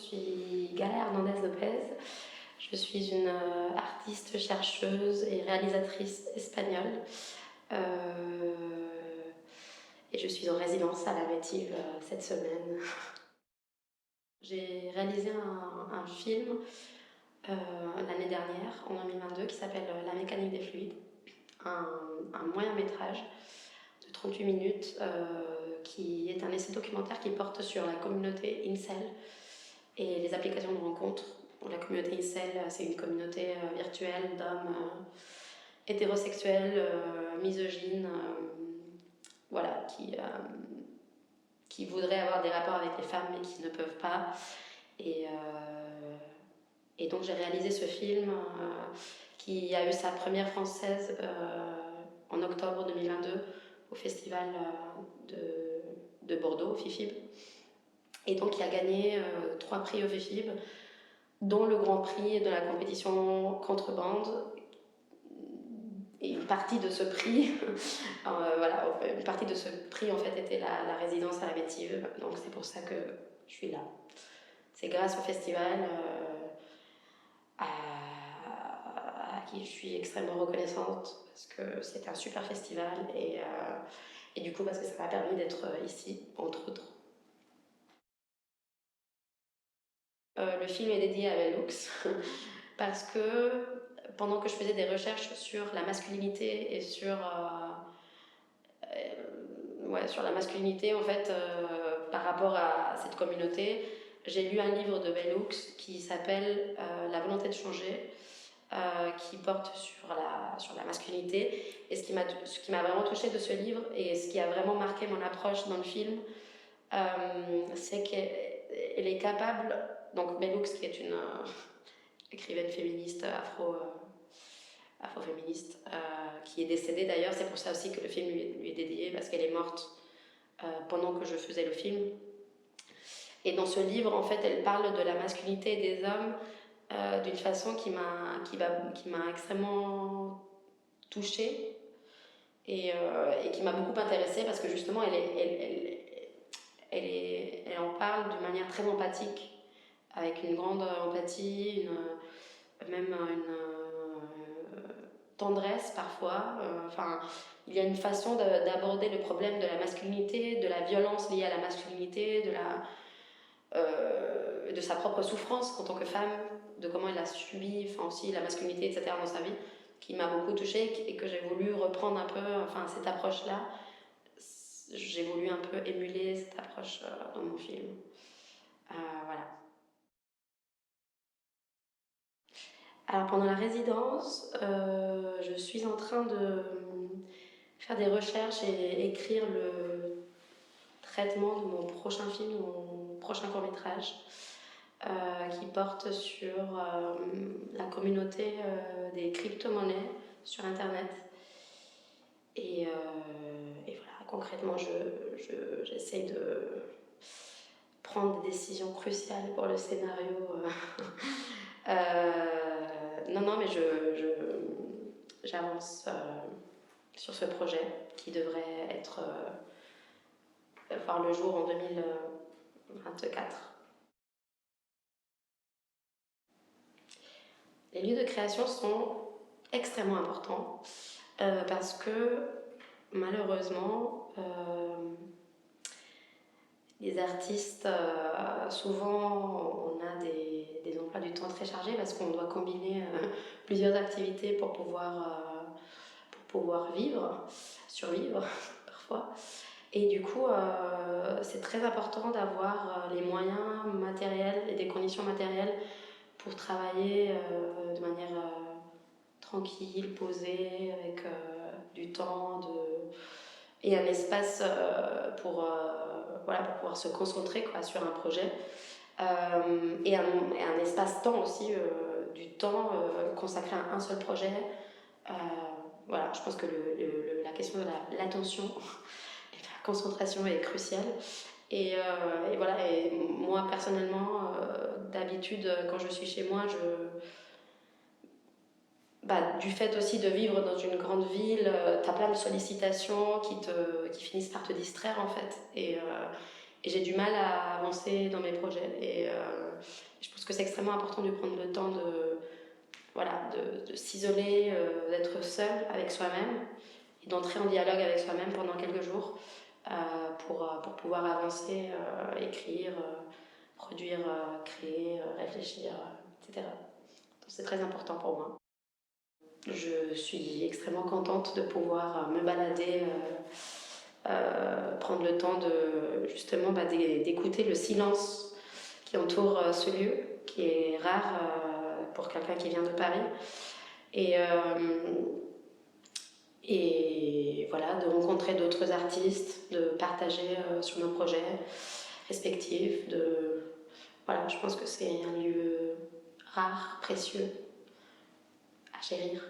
suis Gala Hernandez Lopez. Je suis une artiste, chercheuse et réalisatrice espagnole. Et je suis en résidence à la Métive cette semaine. J'ai réalisé un film l'année dernière, en 2022, qui s'appelle La mécanique des fluides. Un moyen métrage de 38 minutes qui est un essai documentaire qui porte sur la communauté Incel et les applications de rencontres. La communauté Incel, c'est une communauté virtuelle d'hommes hétérosexuels, misogynes, voilà, qui voudraient avoir des rapports avec les femmes mais qui ne peuvent pas. Et donc j'ai réalisé ce film qui a eu sa première française en octobre 2022 au festival de Bordeaux, au FIFIB. Et donc il a gagné 3 prix au FIFIB, dont le grand prix de la compétition contrebande. Et une partie de ce prix, voilà, une partie de ce prix en fait était la résidence à la Métive. Donc c'est pour ça que je suis là. C'est grâce au festival à qui je suis extrêmement reconnaissante parce que c'est un super festival et du coup parce que ça m'a permis d'être ici, entre autres. Le film est dédié à Velux parce que pendant que je faisais des recherches sur la masculinité et sur la masculinité en fait par rapport à cette communauté, j'ai lu un livre de Velux qui s'appelle La volonté de changer, qui porte sur la masculinité. Et ce qui m'a vraiment touchée de ce livre et ce qui a vraiment marqué mon approche dans le film, c'est qu'elle est capable, donc Velux qui est une écrivaine féministe afroféministe, qui est décédée d'ailleurs, c'est pour ça aussi que le film lui est dédié, parce qu'elle est morte pendant que je faisais le film. Et dans ce livre, en fait, elle parle de la masculinité des hommes d'une façon qui m'a extrêmement touchée et qui m'a beaucoup intéressée parce que justement, elle en parle d'une manière très empathique, avec une grande empathie, même une tendresse parfois. Enfin, il y a une façon d'aborder le problème de la masculinité, de la violence liée à la masculinité, de sa propre souffrance en tant que femme, de comment elle a subi, enfin aussi la masculinité, etc. dans sa vie, qui m'a beaucoup touchée et que j'ai voulu reprendre un peu, enfin cette approche-là. J'ai voulu un peu émuler cette approche dans mon film. Voilà. Alors pendant la résidence, je suis en train de faire des recherches et écrire le traitement de mon prochain film, mon prochain court-métrage, qui porte sur la communauté des crypto-monnaies sur Internet. Et voilà, concrètement, j'essaye de prendre des décisions cruciales pour le scénario. Non, mais j'avance sur ce projet qui devrait voir le jour en 2024. Les lieux de création sont extrêmement importants parce que malheureusement les artistes, souvent on a des emplois du temps très chargés parce qu'on doit combiner plusieurs activités pour pouvoir survivre parfois. Et du coup, c'est très important d'avoir les moyens matériels et des conditions matérielles pour travailler de manière tranquille, posée, avec du temps et un espace pour pouvoir se concentrer sur un projet. Et un espace-temps aussi, du temps consacré à un seul projet. Voilà, je pense que la question de l'attention et de la concentration est cruciale. Et voilà, et moi personnellement, d'habitude, quand je suis chez moi, du fait aussi de vivre dans une grande ville, t'as plein de sollicitations qui finissent par te distraire en fait. Et et j'ai du mal à avancer dans mes projets. Et je pense que c'est extrêmement important de prendre le temps voilà, de s'isoler, d'être seul avec soi-même et d'entrer en dialogue avec soi-même pendant quelques jours pour pouvoir avancer, écrire, produire, créer, réfléchir, etc. Donc c'est très important pour moi. Je suis extrêmement contente de pouvoir me balader, prendre le temps de justement d'écouter le silence qui entoure ce lieu, qui est rare pour quelqu'un qui vient de Paris. Et, et voilà, de rencontrer d'autres artistes, de partager sur nos projets respectifs. Voilà, je pense que c'est un lieu rare, précieux, à chérir.